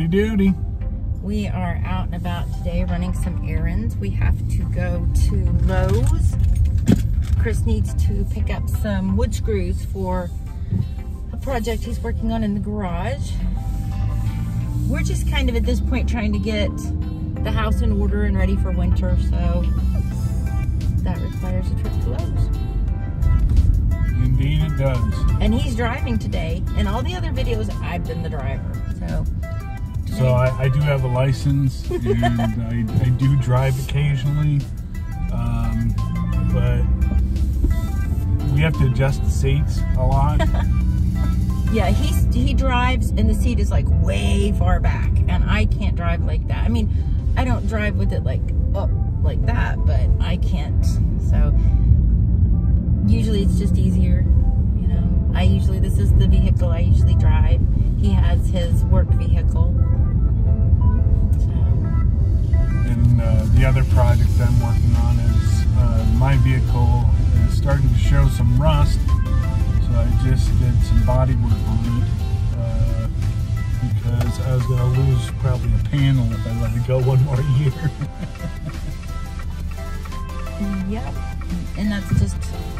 Howdy doody. We are out and about today running some errands. We have to go to Lowe's. Chris needs to pick up some wood screws for a project he's working on in the garage. We're just kind of at this point trying to get the house in order and ready for winter, so that requires a trip to Lowe's. Indeed it does. And he's driving today. In all the other videos, I've been the driver, so. So I do have a license, and I do drive occasionally, but we have to adjust the seats a lot. Yeah, he drives and the seat is like way far back, and I can't drive like that. I mean, I don't drive with it like up like that, but I can't. So usually it's just easier, you know. This is the vehicle I usually drive. He has his work vehicle. And the other project I'm working on is my vehicle is starting to show some rust, so I just did some body work on it because I was going to lose probably a panel if I let it go one more year. Yep, and that's just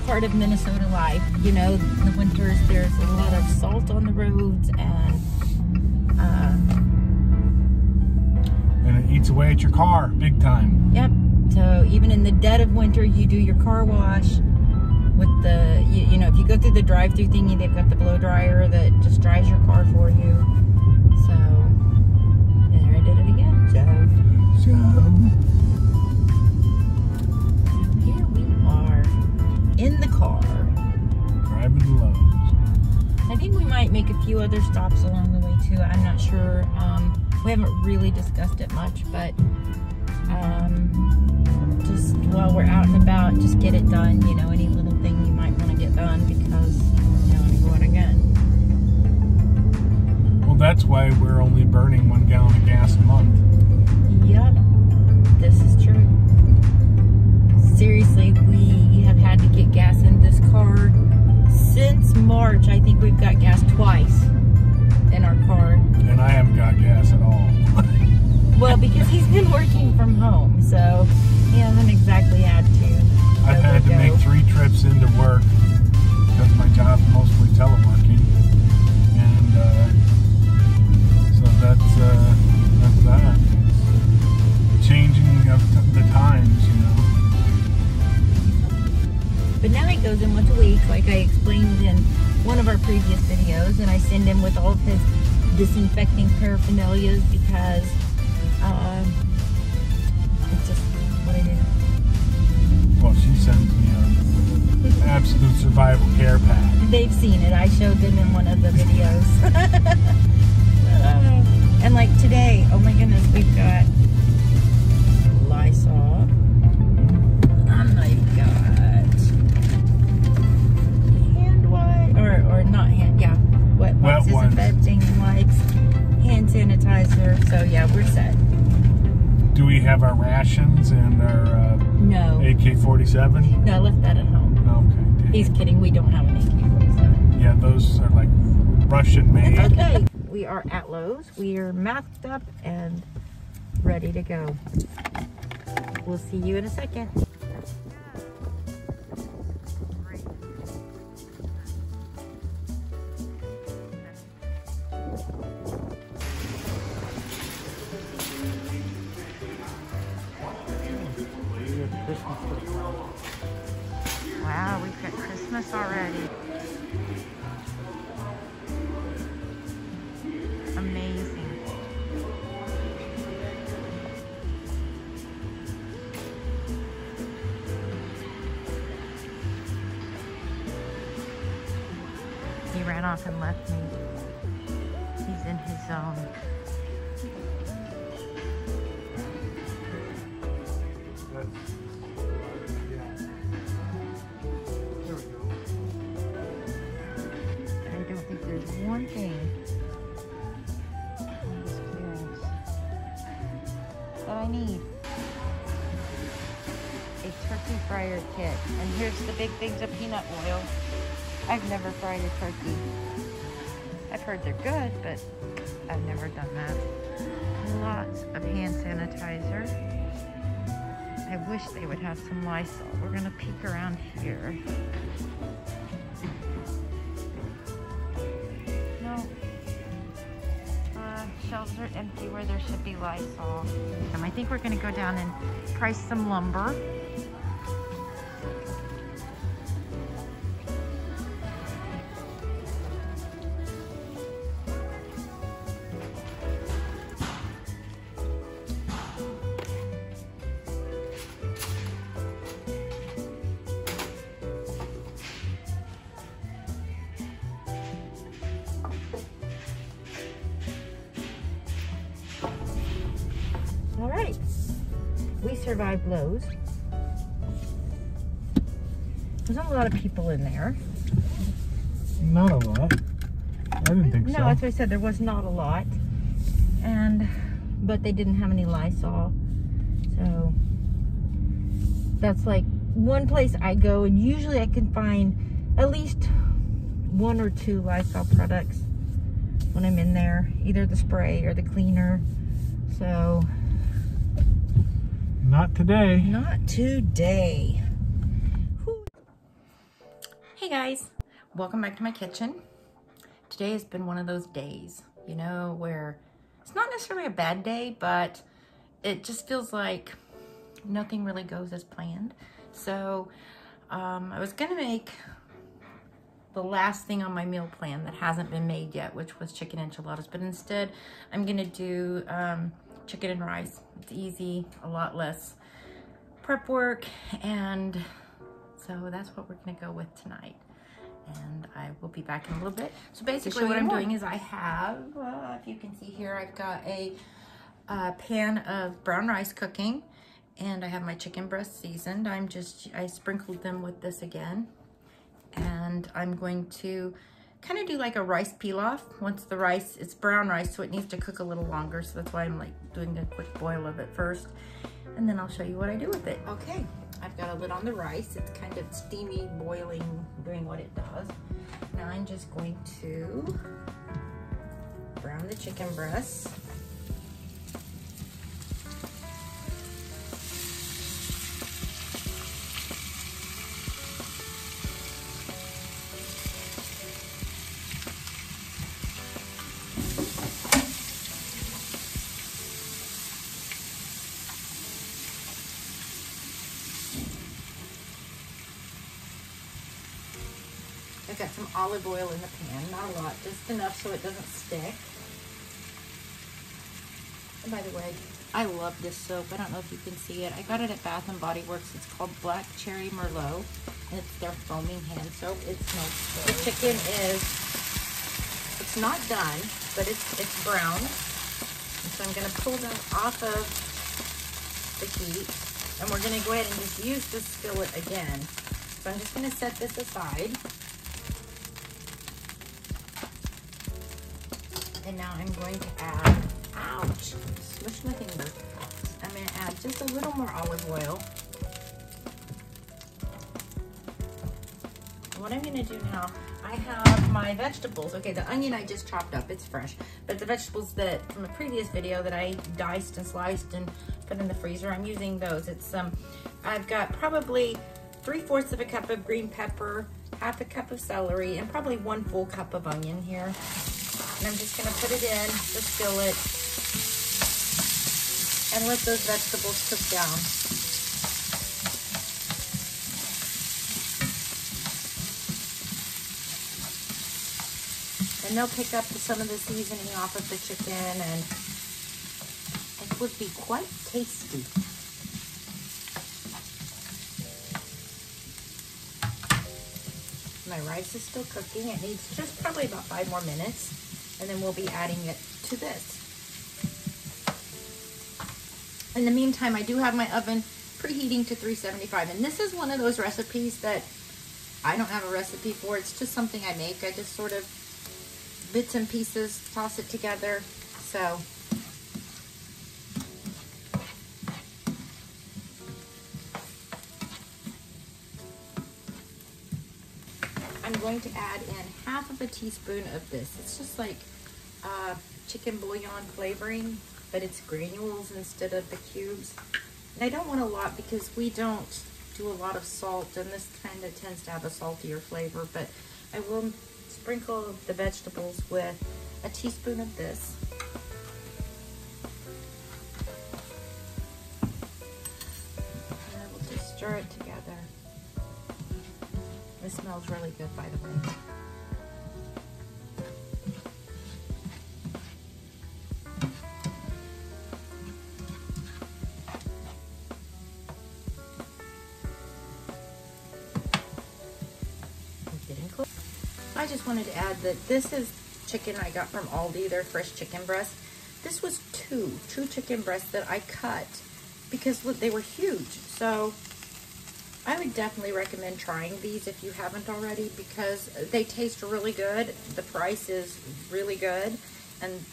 part of Minnesota life. You know, in the winters there's a lot of salt on the roads, and it eats away at your car, big time. Yep. So even in the dead of winter, you do your car wash with the, you know, if you go through the drive-through thingy, they've got the blow dryer that just dries your car for you. So there I did it again. So here we are in the car. Driving to Lowe's. I think we might make a few other stops along the way too. I'm not sure. We haven't really discussed it much, but just while we're out and about, just get it done. You know, any little thing you might want to get done because you know, you're going again. Well, that's why we're only burning 1 gallon of gas a month. Yep, this is true. Seriously, we have had to get gas in this car since March. I think we've got gas twice in our car. And I haven't got gas at all. Well, because he's been working from home, so he hasn't exactly had to. I've had to make 3 trips into work because my job's mostly teleworking, and so that's that. It's changing of the times, you know. But now he goes in once a week, like I explained in one of our previous videos, and I send him with all of his disinfecting paraphernalias because it's just what I do. Well, she sends me an absolute survival care pack. They've seen it. I showed them in one of the videos. And like today, oh my goodness, we've got Lysol. And I've got hand wipe, or not hand, yeah, wet wipes, disinfecting wipes, hand sanitizer. So yeah, we're set. Do we have our rations and our no AK-47? No, I left that at home. Okay. He's kidding. We don't have an AK-47. Yeah, those are like Russian made. Okay, we are at Lowe's. We are masked up and ready to go. We'll see you in a second. Wow, we've got Christmas already. Amazing. He ran off and left me. He's in his zone. One thing on this clearance that I need. A turkey fryer kit. And here's the big things of peanut oil. I've never fried a turkey. I've heard they're good, but I've never done that. Lots of hand sanitizer. I wish they would have some Lysol. We're gonna peek around here. No. Shelves are empty where there should be Lysol. I think we're gonna go down and price some lumber. All right, we survived Lowe's. There's not a lot of people in there. Not a lot. I didn't think so. No, that's what I said. There was not a lot, but they didn't have any Lysol. So that's like one place I go, and usually I can find at least 1 or 2 Lysol products when I'm in there, either the spray or the cleaner. So. Not today. Not today. Whew. Hey guys, welcome back to my kitchen. Today has been one of those days, you know, where it's not necessarily a bad day, but it just feels like nothing really goes as planned. So I was gonna make the last thing on my meal plan that hasn't been made yet, which was chicken enchiladas, but instead I'm gonna do chicken and rice. It's easy, a lot less prep work, and so that's what we're gonna go with tonight. And I will be back in a little bit. So basically what I'm doing is I have, if you can see here, I've got a pan of brown rice cooking, and I have my chicken breast seasoned. I sprinkled them with this again, and I'm going to kind of do like a rice pilaf. Once the rice, it's brown rice, so it needs to cook a little longer, so that's why I'm like doing a quick boil of it first, and then I'll show you what I do with it. Okay, I've got a lid on the rice. It's kind of steamy, boiling, doing what it does. Now I'm just going to brown the chicken breasts. I've got some olive oil in the pan, not a lot, just enough so it doesn't stick. And by the way, I love this soap. I don't know if you can see it. I got it at Bath & Body Works. It's called Black Cherry Merlot, and it's their foaming hand soap. It smells good. The chicken it's not done, but it's brown. And so I'm gonna pull them off of the heat, and we're gonna go ahead and just use this skillet again. So I'm just gonna set this aside. And now I'm going to add, ouch, smushed my finger. I'm going to add just a little more olive oil. What I'm going to do now, I have my vegetables. Okay, the onion I just chopped up, it's fresh. But the vegetables that from a previous video that I diced and sliced and put in the freezer, I'm using those. It's I've got probably 3/4 of a cup of green pepper, 1/2 a cup of celery, and probably 1 full cup of onion here. And I'm just gonna put it in the skillet and let those vegetables cook down. And they'll pick up some of the seasoning off of the chicken, and it would be quite tasty. My rice is still cooking. It needs just probably about 5 more minutes, and then we'll be adding it to this. In the meantime, I do have my oven preheating to 375, and this is one of those recipes that I don't have a recipe for. It's just something I make. I just sort of bits and pieces, toss it together. So I'm going to add in 1/2 of a teaspoon of this. It's just like chicken bouillon flavoring, but it's granules instead of the cubes. And I don't want a lot because we don't do a lot of salt, and this kind of tends to have a saltier flavor, but I will sprinkle the vegetables with a teaspoon of this. And I will just stir it together. This smells really good, by the way. I just wanted to add that this is chicken I got from Aldi, their fresh chicken breast. This was two chicken breasts that I cut because look, they were huge. So I would definitely recommend trying these if you haven't already, because they taste really good. The price is really good. And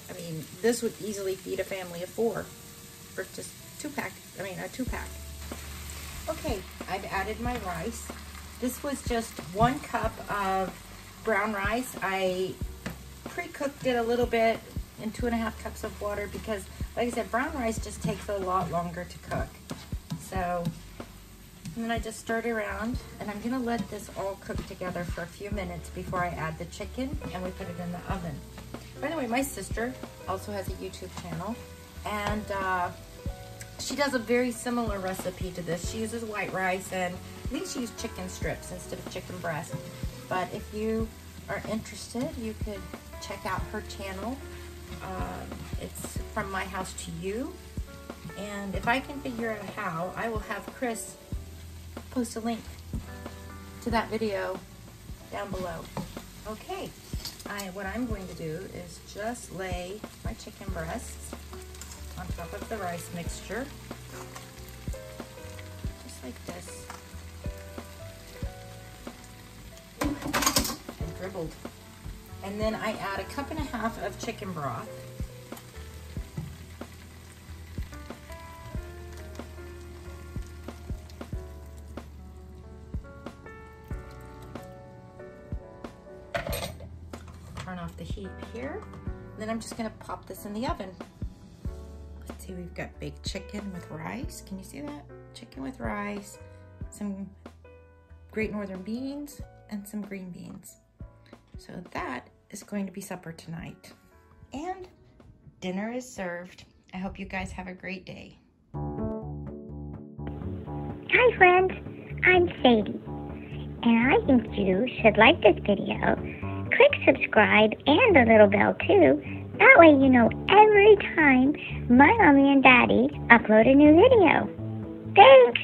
I mean, this would easily feed a family of 4 for just a 2-pack. Okay, I've added my rice. This was just 1 cup of brown rice. I pre-cooked it a little bit in 2.5 cups of water because, like I said, brown rice just takes a lot longer to cook. So, and then I just stirred around, and I'm gonna let this all cook together for a few minutes before I add the chicken and we put it in the oven. By the way, my sister also has a YouTube channel, and she does a very similar recipe to this. She uses white rice, and I think she used chicken strips instead of chicken breast. But if you are interested, you could check out her channel. It's From My House to You. And if I can figure out how, I will have Chris post a link to that video down below. Okay, what I'm going to do is just lay my chicken breasts on top of the rice mixture, just like this. And dribbled. And then I add 1.5 cups of chicken broth. Turn off the heat here. And then I'm just gonna pop this in the oven. Let's see, we've got baked chicken with rice. Can you see that? Chicken with rice, some Great Northern beans, and some green beans. So that is going to be supper tonight. And dinner is served. I hope you guys have a great day. Hi friends, I'm Sadie, and I think you should like this video. Click subscribe and the little bell too. That way you know every time my mommy and daddy upload a new video. Thanks!